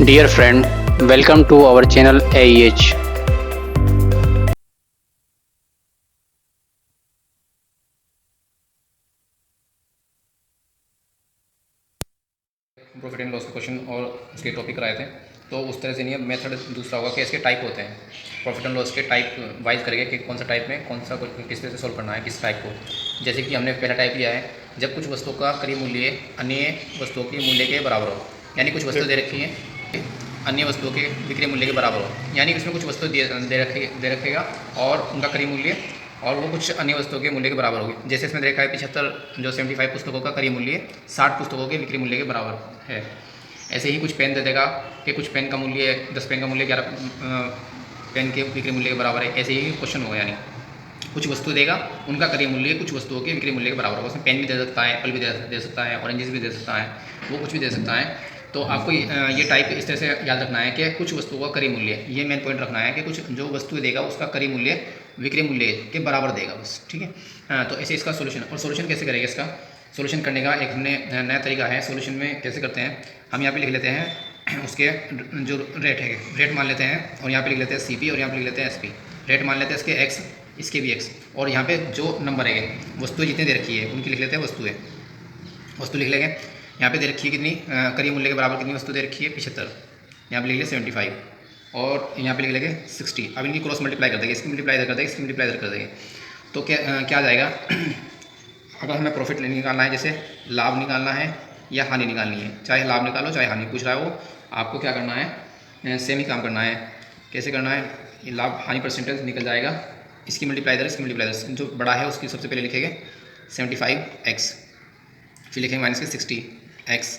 Dear friend, welcome to our channel AEH. Profit and loss के question और उसके topic कराए थे, तो उस तरह से नहीं है। मेथड दूसरा होगा कि इसके टाइप होते हैं, प्रॉफिट एंड लॉस के टाइप वाइज करेंगे कि कौन सा टाइप में कौन सा किस तरह से सॉल्व करना है किस टाइप को। जैसे कि हमने पहला टाइप लिया है, जब कुछ वस्तुओं का क्रय मूल्य अन्य वस्तुओं के मूल्य के बराबर हो, यानी कुछ वस्तु दे रखी है अन्य वस्तुओं के विक्रय मूल्य के बराबर हो, यानी इसमें कुछ वस्तु दे रखेगा और उनका क्रय मूल्य और वो कुछ अन्य वस्तुओं के मूल्य के बराबर होगी। जैसे इसमें देखा है 75 जो 75 पुस्तकों का क्रय मूल्य 60 पुस्तकों के विक्रय मूल्य के बराबर है। ऐसे ही कुछ पेन दे देगा कि कुछ पेन का मूल्य 10 पेन का मूल्य 11 पेन के विक्रय मूल्य के बराबर है। ऐसे ही क्वेश्चन होगा, यानी कुछ वस्तु देगा, उनका क्रय मूल्य कुछ वस्तुओं के विक्रय मूल्य के बराबर होगा। उसमें पेन भी दे सकता है, एप्पल भी दे सकता है, ऑरेंजेस भी दे सकता है, वो कुछ भी दे सकता है। तो आपको ये टाइप इस तरह से याद रखना है कि कुछ वस्तुओं का क्रय मूल्य, ये मेन पॉइंट रखना है कि कुछ जो वस्तु देगा उसका क्रय मूल्य विक्रय मूल्य के बराबर देगा बस, ठीक है। हाँ, तो ऐसे इसका सोल्यूशन, और सोल्यूशन कैसे करेंगे, इसका सोल्यूशन करने का एक हमने नया तरीका है। सोल्यूशन में कैसे करते हैं, हम यहाँ पे लिख लेते हैं उसके जो रेट है, रेट मान लेते हैं, और यहाँ पे लिख लेते हैं CP और यहाँ पे लिख लेते हैं SP। रेट मान लेते हैं इसके X, इसके भी X, और यहाँ पे जो नंबर है वस्तु जितनी दे रखी है उनकी लिख लेते हैं वस्तुएँ, वस्तु लिख लेंगे। यहाँ पे दे रखी है कितनी क्रय मूल्य के बराबर कितनी वस्तु दे रखी है 75, यहाँ पे लिख लेंगे 75, और यहाँ पे लिख लेंगे 60। अब इनकी क्रॉस मल्टीप्लाई कर देंगे, इसकी मल्टीप्लाई कर देंगे, इसकी मल्टीप्लाई कर देंगे, तो क्या आ जाएगा अगर हमें प्रॉफिट निकालना है, जैसे लाभ निकालना है या हानि निकालनी है, चाहे लाभ निकालो चाहे हानि पूछ रहा है वो, आपको क्या करना है, सेम ही काम करना है। कैसे करना है, ये लाभ हानि परसेंटेज निकल जाएगा, इसकी मल्टीप्लाई दर, इसकी मल्टीप्लाई दर, जो बड़ा है उसकी सबसे पहले लिखेंगे 75x, फिर लिखेंगे माइनस के 60x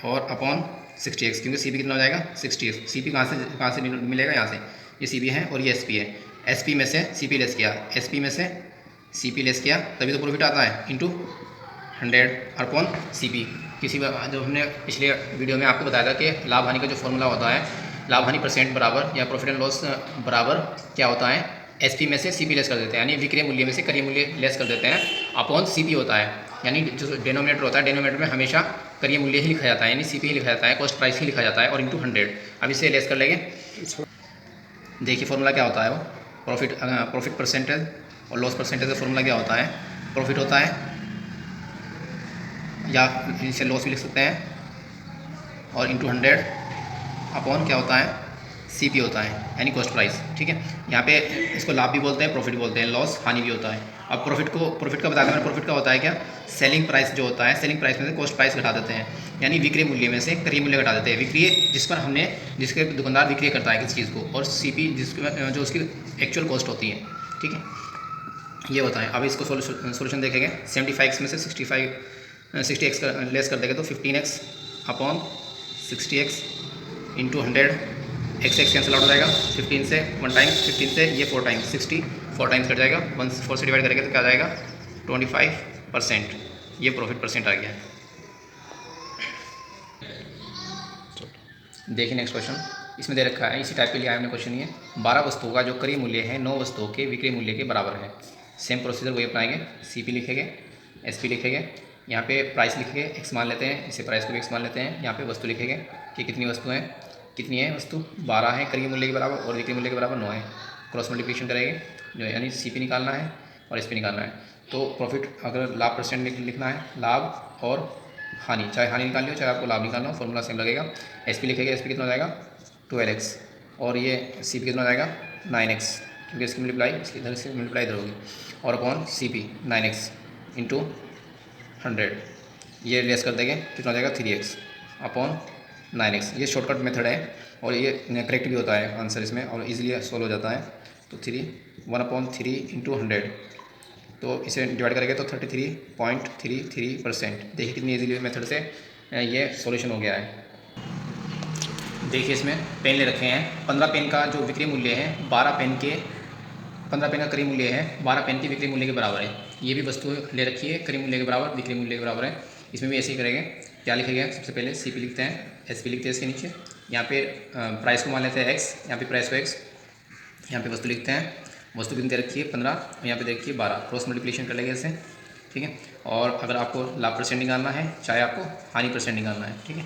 और अपॉन 60x, क्योंकि CP कितना हो जाएगा 60x। CP कहाँ से मिलेगा, यहाँ से, ये CP है और ये SP है। SP में से CP लेस किया, SP में से CP लेस किया, तभी तो प्रॉफिट आता है, इंटू 100 अपॉन CP। जो हमने पिछले वीडियो में आपको बताया था कि लाभ हानि का जो फॉर्मूला होता है, लाभ हानि परसेंट बराबर या प्रॉफिट एंड लॉस बराबर क्या होता है, SP में से CP लेस कर देते हैं, यानी विक्रय मूल्य में से क्रय मूल्य लेस कर देते हैं, अपॉन CP होता है, यानी जो डेनोमिनेटर होता है, डेनोमिनेटर में हमेशा क्रय मूल्य ही लिखा जाता है, यानी CP ही लिखा जाता है, कॉस्ट प्राइस ही लिखा जाता है, और इंटू 100। अब इसे लेस कर लेंगे, देखिए फॉर्मूला क्या होता है, वो प्रॉफिट परसेंटेज और लॉस परसेंटेज का फॉर्मूला क्या होता है, प्रॉफिट होता है, या इसे लॉस भी लिख सकते हैं, और इंटू 100 अपॉन क्या होता है, CP होता है, यानी कॉस्ट प्राइस, ठीक है। यहाँ पे इसको लाभ भी बोलते हैं, प्रॉफिट बोलते हैं, लॉस हानि भी होता है। अब प्रॉफिट का बता दें, प्रॉफिट का होता है क्या, सेलिंग प्राइस जो होता है, सेलिंग प्राइस में से कॉस्ट प्राइस घटा देते हैं, यानी विक्रय मूल्य में से क्रय मूल्य घटा देते हैं। विक्रय जिस पर जिसके दुकानदार विक्रय करता है किसी चीज़ को, और CP जो उसकी एक्चुअल कॉस्ट होती है, ठीक है। ये बताएं, अब इसको सोल्यूशन देखेंगे। 75x में से 60x का लेस कर देंगे तो 15x upon 60x into 100, x cancel out हो जाएगा, 15 से 1 टाइम, 15 से ये 4 टाइम, 60 4 टाइम्स कट जाएगा, 4 से डिवाइड करेंगे तो क्या आ जाएगा 25%। ये प्रॉफिट परसेंट आ गया। देखिए नेक्स्ट क्वेश्चन, इसमें दे रखा है, इसी टाइप के लिए आया हमने क्वेश्चन, ये 12 वस्तुओं का जो क्रय मूल्य है 9 वस्तुओं के विक्रय मूल्य के बराबर है। सेम प्रोसीजर वही अपनाएंगे, CP लिखेंगे, SP लिखेंगे, यहाँ पे प्राइस लिखेंगे, X मान लेते हैं, इसे प्राइस को भी X मान लेते हैं, यहाँ पे वस्तु लिखेंगे कि कितनी वस्तु हैं, कितनी है वस्तु 12 है, क्रय मूल्य के बराबर और विक्रय मूल्य के बराबर 9 है। क्रॉस मल्टीप्लिकेशन करेंगे, जो यानी CP निकालना है और SP निकालना है। तो प्रॉफिट अगर लाभ परसेंट लिखना है, लाभ और हानि, चाहे हानि निकालनी हो चाहे आपको लाभ निकालना हो, फॉर्मूला सेम लगेगा। SP लिखेगा, SP कितना हो जाएगा 12x, और ये CP कितना हो जाएगा 9x, क्योंकि इसकी मल्टीप्लाई इसकी इधर से मल्टीप्लाई इधर होगी, और अपॉन CP 9x इंटू 100, ये लेस कर देंगे, कितना हो जाएगा 3x अपॉन 9x। ये शॉर्टकट मेथड है और ये करेक्ट भी होता है आंसर इसमें, और इजीली सॉल्व हो जाता है। तो 1/3 इंटू 100, तो इसे डिवाइड करेंगे तो 33.33%। देखिए कितनी इजीली मेथड से ये सॉल्यूशन हो गया है। देखिए इसमें पेन ले रखे हैं, 15 पेन का जो विक्रय मूल्य है 15 पेन का क्रय मूल्य है 12 पेन के विक्रय मूल्य के बराबर है। ये भी वस्तु ले रखी है, क्रय मूल्य के बराबर विक्रय मूल्य के बराबर है। इसमें भी ऐसे ही करेंगे, क्या लिखेंगे, सबसे पहले CP लिखते हैं, SP लिखते हैं इसके नीचे, यहाँ पे प्राइस को मान लेते हैं X, यहाँ पे प्राइस को X, यहाँ पे वस्तु लिखते हैं, वस्तु कितनी दे रखी है 15 और यहाँ पे दे रखी है 12, क्रॉस मल्टीप्लिकेशन कर लेंगे इसे, ठीक है। और अगर आपको लाभ परसेंट निकालना है, चाहे आपको हानि परसेंट निकालना है, ठीक है,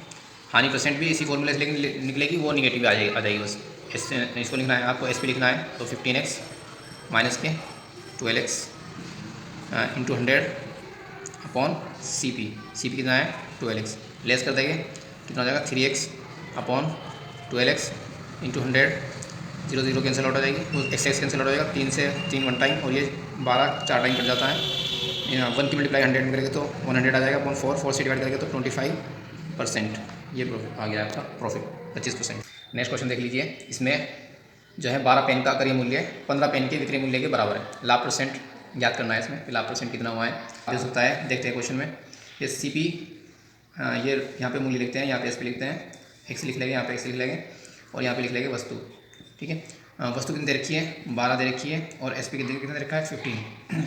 हानि परसेंट भी इसी फॉर्मूले से निकलेगी, वो निगेटिव आ जाएगी बस। इसको लिखना है आपको, एस पी लिखना है, तो 15x माइनस के 12x into 100 upon C P कितना है 12x, लेस कर देंगे कितना हो जाएगा 3x upon 12x into 100, 0 0 cancel out हो जाएगी, वो x कैंसिल आउट हो जाएगा, 3 से 3 1 टाइम, और ये 12 4 टाइम कट जाता है। 1 की मल्टीप्लाई 100 में करेंगे तो 100 आ जाएगा अपॉन 4 से डिवाइड करेंगे तो 25%, ये प्रॉफिट आ गया आपका, प्रॉफिट 25%। नेक्स्ट क्वेश्चन देख लीजिए, इसमें जो है 12 पेन का क्रय मूल्य 15 पेन के विक्रय मूल्य के बराबर है। लाभ परसेंट याद करना है इसमें कि लाभ परसेंट कितना हुआ है, दे सकता है। देखते हैं क्वेश्चन में, ये सी पी, ये यहाँ पे मूल्य लिखते हैं, यहाँ पे एस पी लिखते हैं, एक्स लिख लेंगे, यहाँ पे एक्स लिख लेंगे, और यहाँ पे लिख लेंगे वस्तु। ठीक है, वस्तु कितनी दे रखी है 12 दे रखी है, और एस पी कितना दे रखा है 15,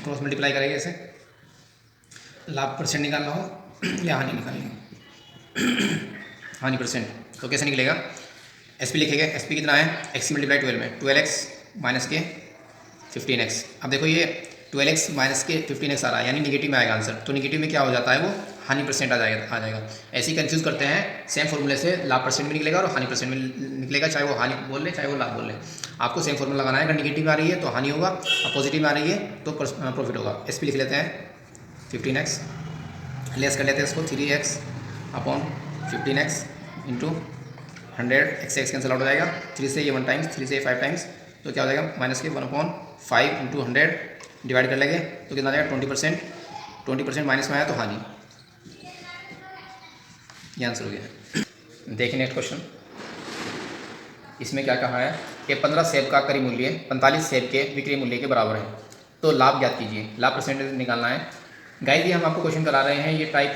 क्रॉस मल्टीप्लाई करेंगे इसे, लाभ परसेंट निकालना हो या हानि निकालनी हो, हानि परसेंट, तो कैसे निकलेगा, एस पी लिखेंगे, एस पी कितना है एक्स मल्टीप्लाई 12 में 12x माइनस के 15x। अब देखो ये 12x माइनस के 15x आ रहा है, यानी निगेटिव में आएगा आंसर, तो निगेटिव में क्या हो जाता है वो हानि परसेंट आ जाएगा। ऐसे ही कंफ्यूज करते हैं, सेम फॉर्मूले से लाभ परसेंट भी निकलेगा और हानि परसेंट भी निकलेगा, चाहे वो हानि बोल ले चाहे वो लाभ बोल ले, आपको सेम फॉर्मूला लगाना है। अगर निगेटिव में आ रही है तो हानि होगा, और पॉजिटिव में आ रही है तो प्रॉफिट होगा। एस पी लिख लेते हैं 15x, लेस कर लेते हैं इसको 3x upon 15x into 100, x cancel out हो जाएगा, 3 से ये 1 टाइम्स, 3 से ये 5 टाइम्स, तो क्या हो जाएगा माइनस के 1/5 इंटू 100 डिवाइड कर लेंगे तो कितना आ जाएगा 20% माइनस में आया तो हानि, ये आंसर हो गया। देखिए नेक्स्ट क्वेश्चन, इसमें क्या कहा है कि 15 सेब का क्रय मूल्य 45 सेब के विक्रय मूल्य के बराबर है, तो लाभ ज्ञात कीजिए। लाभ परसेंटेज निकालना है। गाइस ये हम आपको क्वेश्चन करा रहे हैं, ये टाइप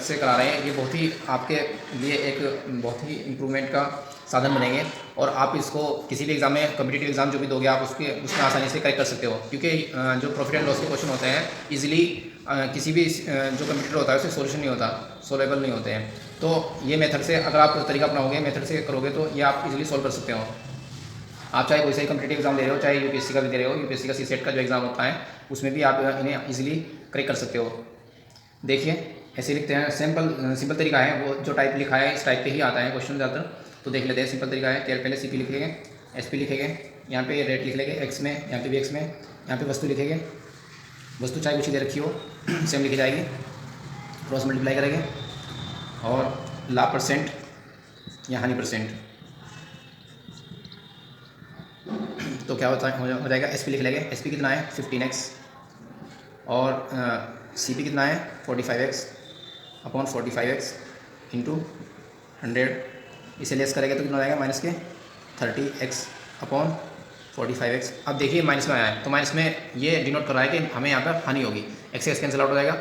से करा रहे हैं, ये बहुत ही आपके लिए एक बहुत ही इम्प्रूवमेंट का साधन बनेंगे, और आप इसको किसी भी एग्जाम में, कम्पिटिटिव एग्जाम जो भी दोगे आप उसमें आसानी से करेक्ट कर सकते हो, क्योंकि जो प्रॉफिट एंड लॉस के क्वेश्चन होते हैं इजीली किसी भी जो कंप्यूटर होता है उससे सोल्यूशन नहीं होता, सोल्वेबल नहीं होते हैं। तो ये मेथड से अगर आप तरीका अपनाओगे, मेथड से करोगे तो ये आप इजीली सॉल्व कर सकते हो। आप चाहे कोई सा ही कम्पिटिटिव एग्जाम दे रहे हो, चाहे यूपीएससी का भी दे रहे हो, यूपीएससी का सीसेट का जो एग्ज़ाम होता है उसमें भी आप इन्हें इजीली करेक्ट कर सकते हो। देखिए ऐसे लिखते हैं, सिंपल तरीका है, वो जो टाइप लिखा है इस टाइप पे ही आता है क्वेश्चन ज़्यादातर, तो देख लेते हैं। सिंपल तरीका है, पहले सी पी लिखेंगे, एस पी लिखेंगे, यहाँ पे रेट लिख लेंगे एक्स में, यहाँ पे भी एक्स में, यहाँ पे वस्तु लिखेंगे, वस्तु चाहे कुछ दे रखी हो सेम लिखी जाएगी, क्रॉस मल्टीप्लाई करेंगे, और लाभ परसेंट या हानि परसेंट, तो क्या होता है हो जाएगा एस पी लिख लेंगे, एस पी कितना है 15x, और सी पी कितना है 45x अपॉन 45x इंटू 100, इसे लेस करेंगे तो कितना हो जाएगा माइनस के 30x अपॉन 45x। अब देखिए माइनस में आया है, तो माइनस में ये डिनोट कर रहा है कि हमें यहाँ पर हानि होगी, एक्स कैंसिल आउट हो जाएगा,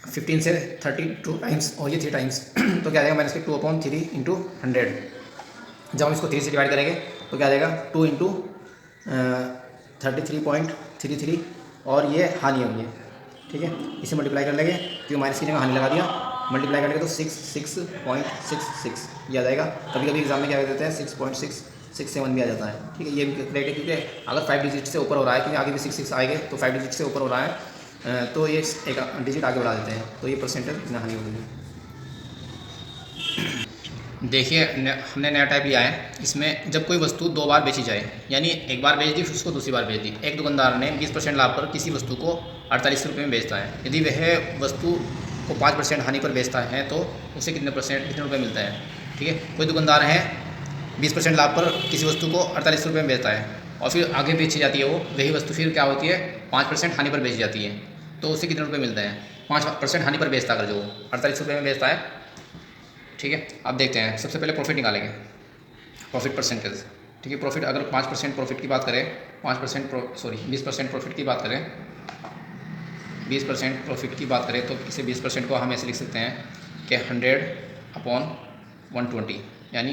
15 से 32 टाइम्स, और ये 3 टाइम्स, तो क्या आ जाएगा माइनस के 2/3 इंटू 100। जब हम इसको 3 से डिवाइड करेंगे तो क्या आ जाएगा 2 इंटू 33.33, और ये हानि होगी, ठीक है। इसे मल्टीप्लाई कर लेंगे, क्योंकि माइनस की जगह हानि लगा दिया, मल्टीप्लाई करेंगे तो 6.66 ये आ जाएगा। कभी कभी एग्जाम में क्या कर देते हैं 6.667 भी आ जाता है, ठीक है। ये भी करेक्ट है, क्योंकि अगर 5 डिजिट से ऊपर हो रहा है, क्योंकि आगे भी 6 आएंगे, तो 5 डिजिट से ऊपर हो रहा है तो ये एक डिजिट आगे बढ़ा देते हैं, तो ये परसेंटेज इतना हानि होगी। देखिए हमने नया टाइप लिया है, इसमें जब कोई वस्तु 2 बार बेची जाए, यानी एक बार बेच दी फिर उसको दूसरी बार बेच दी, एक दुकानदार ने 20% लाभ पर किसी वस्तु को 48 रुपये में बेचता है, यदि वह वस्तु को 5% हानि पर बेचता है तो उसे कितने रुपये मिलता है, ठीक है। कोई दुकानदार है 20% लाभ पर किसी वस्तु को 48 रुपये में बेचता है, और फिर आगे बेची जाती है वो वही वस्तु, फिर क्या होती है 5% हानि पर बेची जाती है, तो उसे कितने रुपये मिलते हैं 5% हानि पर बेचता अगर जो 48 रुपये में बेचता है, ठीक है। अब देखते हैं, सबसे पहले प्रॉफिट निकालेंगे, प्रॉफिट परसेंटेज, ठीक है। प्रॉफिट अगर 5% प्रॉफिट की बात करें, 20% प्रॉफिट की बात करें, 20% प्रॉफिट की बात करें तो इसे 20% को हम ऐसे लिख सकते हैं कि 100/120, यानी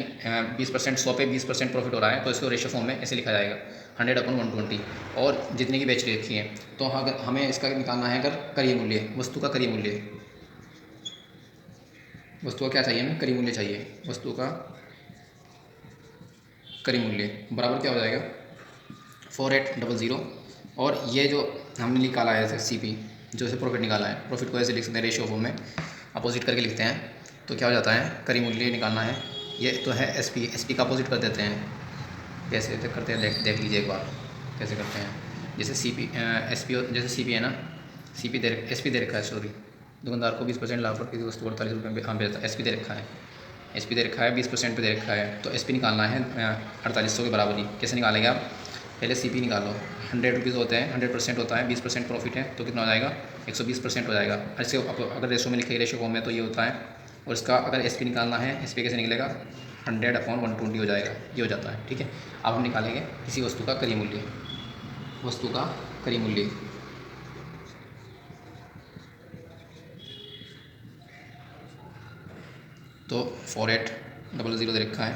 20% 100 पे 20% प्रॉफिट हो रहा है, तो इसको रेशियो फॉर्म में ऐसे लिखा जाएगा 100/120, और जितने की बेच रखी है। तो अगर हमें इसका निकालना है अगर क्रय मूल्य, वस्तु का क्रय मूल्य, वस्तु का क्या चाहिए हमें क्रय मूल्य चाहिए, वस्तु का क्रय मूल्य बराबर क्या हो जाएगा 4800, और ये जो हमने निकाला है सी पी, जो से प्रॉफिट निकाला है, प्रॉफिट को ऐसे लिख सकते हैं रेशियो फॉर्म में, अपोजिट करके लिखते हैं, तो क्या हो जाता है, करी मूल्य निकालना है। ये तो है एसपी का अपोजिट कर देते हैं। कैसे करते हैं देख लीजिए एक बार कैसे करते हैं। जैसे एसपी जैसे सीपी है ना, एसपी दे रखा है, सॉरी, दुकानदार को 20% लाभ पर किसी वस्तु को 48 रुपये में हम बेचता है। एसपी दे रखा है, 20% पे दे रखा है। तो एसपी निकालना है 4800 के बराबर ही। कैसे निकालेंगे आप, पहले सीपी निकालो। 100 रुपीज़ होते हैं, 100% होता है, 20% प्रॉफिट है तो कितना हो जाएगा, 120% हो जाएगा। ऐसे अगर रेशो में लिखे रेशो फॉर्म में तो ये होता है। और इसका अगर एसपी निकालना है, एसपी कैसे निकलेगा, 100/120 हो जाएगा, ये हो जाता है। ठीक है, अब हम निकालेंगे किसी वस्तु का क्रय मूल्य। वस्तु का क्रय मूल्य तो 4800 दे रखा है,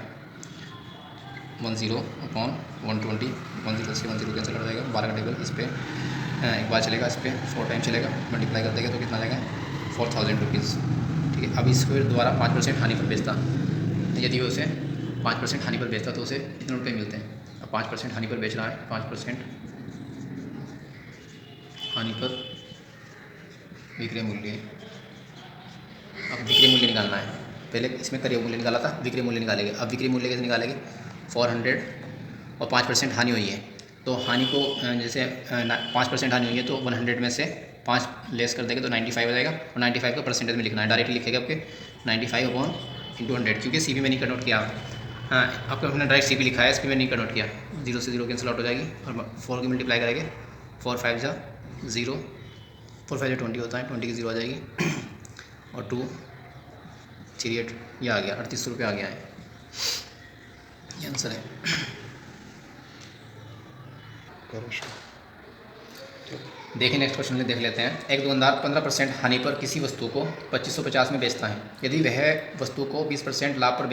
10/120, 10 से 10 कैंसिल हो जाएगा, 12 का टेबल इस पर एक बार चलेगा, इस पर 4 टाइम चलेगा, मल्टीप्लाई कर देगा तो कितना आ जाएगा, 4000 रुपीज़। ठीक है, अब इसको दोबारा 5% हानि पर बेचता, यदि वो उसे 5% हानि पर बेचता तो उसे कितने रुपये मिलते हैं। अब 5% हानि पर बेच रहा है, 5% हानि पर विक्रय मूल्य। अब विक्रय मूल्य निकालना है, पहले इसमें क्रय मूल्य निकाला था, विक्रय मूल्य निकालेंगे। अब विक्रय मूल्य कैसे निकालेंगे, 400 और 5% हानि हुई है तो हानि को जैसे 5% हानि हुई है तो 100 में से 5 लेस कर देंगे तो 95 हो जाएगा। और 95 को परसेंटेज में लिखना है, डायरेक्टली लिखेगा आपके 95/100, क्योंकि सीपी में नहीं कन्वर्ट किया। हाँ, आपको हमने डायरेक्ट सीपी लिखा है, इसपी में नहीं कन्वर्ट किया। 0 से 0 कैंसिल आउट हो जाएगी और 4 की मल्टीप्लाई करेंगे, 4 5 जा 0, 4 5 20 होता है, 20 की 0 आ जाएगी और 2 3 8 ये आ गया, 3800 रुपये आ गया है, ये आंसर है। देखिए नेक्स्ट क्वेश्चन में देख लेते हैं। एक दुकानदार 15% हानि पर किसी वस्तु को 2550 में बेचता है। यदि वह वस्तु को 20% लाभ पर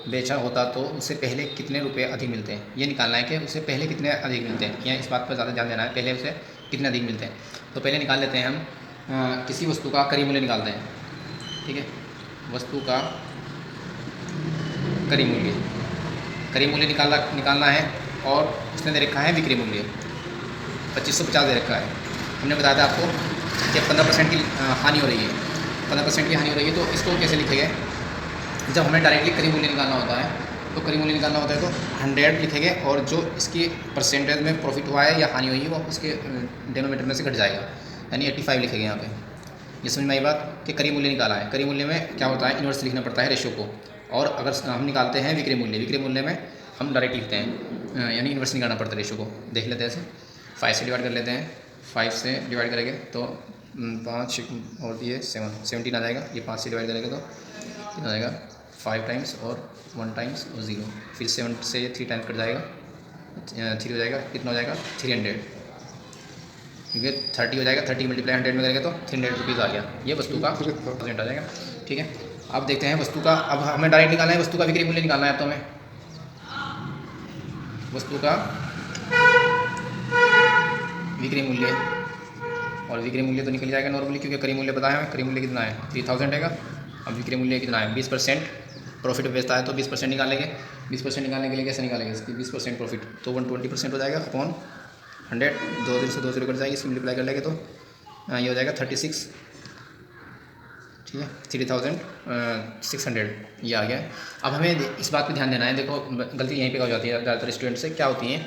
बेचा होता तो उससे पहले कितने रुपए अधिक मिलते हैं। ये निकालना है कि उससे पहले कितने अधिक मिलते हैं, या इस बात पर ज़्यादा ध्यान देना है, पहले उसे कितने अधिक मिलते हैं। तो पहले निकाल लेते हैं हम किसी वस्तु का क्रय मूल्य निकालते हैं। ठीक है, वस्तु का क्रय मूल्य निकालना है और उसने दे रखा है विक्रय मूल्य 2550 दे रखा है। हमने बताया था आपको कि 15% की हानि हो रही है, 15% की हानि हो रही है तो इसको कैसे लिखेंगे। जब हमें डायरेक्टली क्रय मूल्य निकालना होता है तो क्रय मूल्य निकालना होता है तो 100 लिखेंगे और जो इसकी परसेंटेज में प्रॉफिट हुआ है या हानि हुई है वो उसके डिनोमिनेटर में से घट जाएगा, यानी 85 लिखेंगे यहाँ पे। ये समझ में आई बात कि क्रय मूल्य निकाला है। क्रय मूल्य में क्या होता है, इन्वर्स लिखना पड़ता है रेशो को। और अगर हम निकालते हैं विक्रय मूल्य में हम डायरेक्ट लिखते हैं, यानी इन्वर्स निकालना पड़ता है रेशो को। देख लेते हैं ऐसे, 5 से डिवाइड कर लेते हैं, 5 से डिवाइड करेंगे तो 5 और ये 17 आ जाएगा। ये 5 से डिवाइड करेंगे तो कितना आ जाएगा, 5 टाइम्स और 1 टाइम्स और 0, फिर 7 से 3 टाइम्स कट जाएगा, 3 हो जाएगा, कितना हो जाएगा 300, क्योंकि 30 हो जाएगा, 30 मल्टीप्लाई 100 में करेंगे तो 300 रुपीज़ आ गया। ये वस्तु का परसेंट आ जाएगा। ठीक है, अब देखते हैं वस्तु का, अब हमें डायरेक्ट निकालना है, वस्तु का विक्रय मूल्य निकालना है। तो हमें वस्तु का विक्रय मूल्य, और विक्रय मूल्य तो निकल जाएगा नॉर्मली, क्योंकि क्रय मूल्य पता है हमें, क्रय मूल्य कितना है 3000 है। अब विक्रय मूल्य कितना है, 20% प्रॉफिट बेचता है तो 20% निकालेंगे। 20% निकालने के लिए कैसे निकालेंगे इसकी 20% प्रॉफिट, तो 120% हो जाएगा अपॉन 100, 2 से 2 0 कट जाएगी, इसकी मल्टीप्लाई कर लेंगे तो ये हो जाएगा 36। ठीक है, 3600 ये आ गया। अब हमें इस बात पे ध्यान देना है, देखो गलती यहीं पे हो जाती है ज़्यादातर स्टूडेंट से, क्या होती है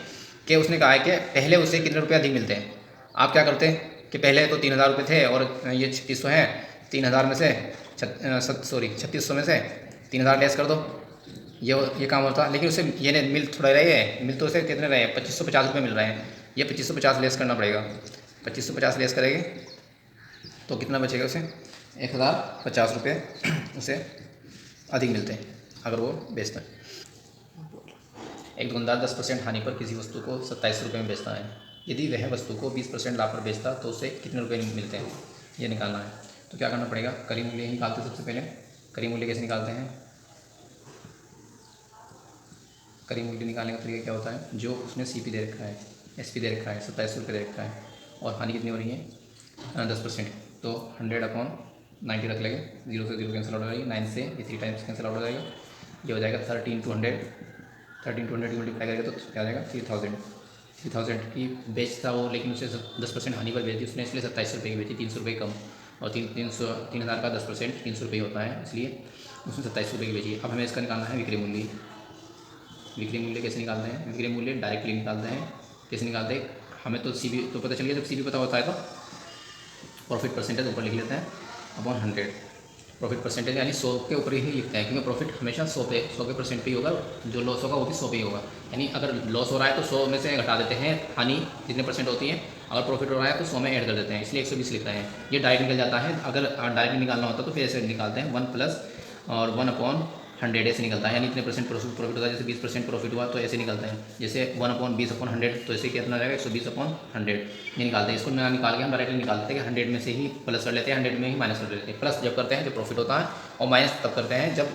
कि उसने कहा है कि पहले उसे कितने रुपये अधिक मिलते हैं। आप क्या करते हैं कि पहले तो 3000 रुपये थे और ये 3600 है, 3000 में से 3600 में से 3000 लेस कर दो, ये काम होता। लेकिन उसे ये नहीं मिल थोड़ा रहे हैं, मिल तो उसे कितने रहे हैं 2550 रुपये मिल रहे हैं, ये 2550 लेस करना पड़ेगा। 2550 लेस करेंगे तो कितना बचेगा, उसे 1050 रुपये उसे अधिक मिलते हैं अगर वो बेचता है। एक दुकानदार 10% हानि पर किसी वस्तु को 27 रुपये में बेचता है। यदि वह वस्तु को 20% लाभ पर बेचता तो उसे कितने रुपये मिलते हैं, ये निकालना है। तो क्या करना पड़ेगा, क्रय मूल्य ही निकालते हैं सबसे पहले। क्रय मूल्य कैसे निकालते हैं, क्रय मूल्य निकालने का तरीका क्या होता है, जो उसने सीपी दे रखा है, एसपी दे रखा है, 27 रुपये दे रखा है और हानि कितनी हो रही है 10%, तो 100/90 रख लेंगे, 0 से 0 कैंसिल आउट हो जाएगी, 9 से ये 3 टाइम्स कैंसिल आउट हो जाएगा, ये हो जाएगा 13 to 100 की मल्टीप्लाई करेंगे तो क्या आ जाएगा 3000 की बेच था वो, लेकिन उसे 10% हानि पर बेच दी उसने, इसलिए 27 रुपये की बेची, 300 रुपये कम। और 3,000 का 10% 300 रुपये होता है, इसलिए उसमें 27 रुपये की बेची है। अब हमें इसका निकालना है विक्रय मूल्य। विक्रय मूल्य कैसे निकालते हैं? विक्रय मूल्य डायरेक्टली निकालते हैं। कैसे निकालते हैं? हमें तो CB तो पता चल गया, जब CB पता होता है तो प्रॉफिट परसेंटेज ऊपर लिख लेते हैं अपॉन 100। प्रॉफिट परसेंटेज यानी 100 के ऊपर ही लिखते हैं, क्योंकि प्रॉफिट हमेशा 100 के परसेंट पे ही होगा, जो लॉस होगा वो भी 100 पे ही होगा। यानी अगर लॉस हो रहा है तो 100 में से घटा देते हैं हानि जितने परसेंट होती है, अगर प्रॉफिट हो रहा है तो 100 में ऐड कर देते हैं, इसलिए 120 लिखते हैं। ये डायरेक्ट निकल जाता है। अगर डायरेक्ट निकालना होता तो फिर ऐसे निकालते हैं 1 प्लस और 1/100 ऐसे निकलता है, यानी इतने परसेंट प्रॉफिट होता है। जैसे 20% प्रॉफिट हुआ तो ऐसे निकलता है, जैसे 1/20/100, तो ऐसे कितना रहेगा 120/100 ये निकालते हैं। इसको निकाल के हम डायरेक्टली निकालते हैं कि 100 में से ही प्लस कर लेते हैं, 100 में ही माइनस कर लेते हैं। प्लस जब करते हैं जब प्रॉफिट होता है, और माइनस तब करते हैं जब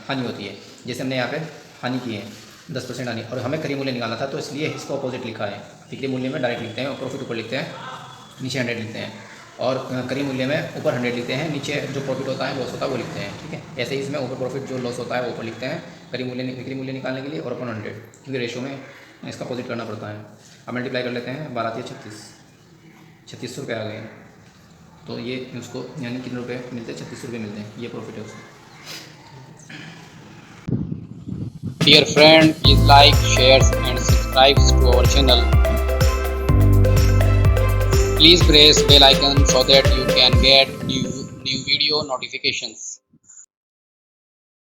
हानि होती है। जैसे हमने यहाँ पे हानि की है 10% हानि, और हमें क्रय मूल्य निकालना था, तो इसलिए इसको अपोजिट लिखा है। विक्रय मूल्य में डायरेक्ट लिखते हैं और प्रॉफिट ऊपर लिखते हैं, नीचे 100 लिखते हैं, और क्रय मूल्य में ऊपर 100 लिखते हैं, नीचे जो प्रॉफिट होता है लॉस होता है वो लिखते हैं। ठीक है, ऐसे ही इसमें ऊपर प्रॉफिट जो लॉस होता है वो ऊपर लिखते हैं क्रय मूल्य विक्रय मूल्य निकालने के लिए, और अपॉन 100, क्योंकि रेशो में इसका अपोजिट करना पड़ता है। अब मल्टीप्लाई कर लेते हैं, 12 × 36 रुपये आ गए। तो ये उसको यानी कितने रुपये मिलते हैं? 36 रुपये मिलते हैं, ये प्रॉफिट है उसको। Dear friend, please like, share and subscribe to our channel. Please press bell icon so that you can get new video notifications.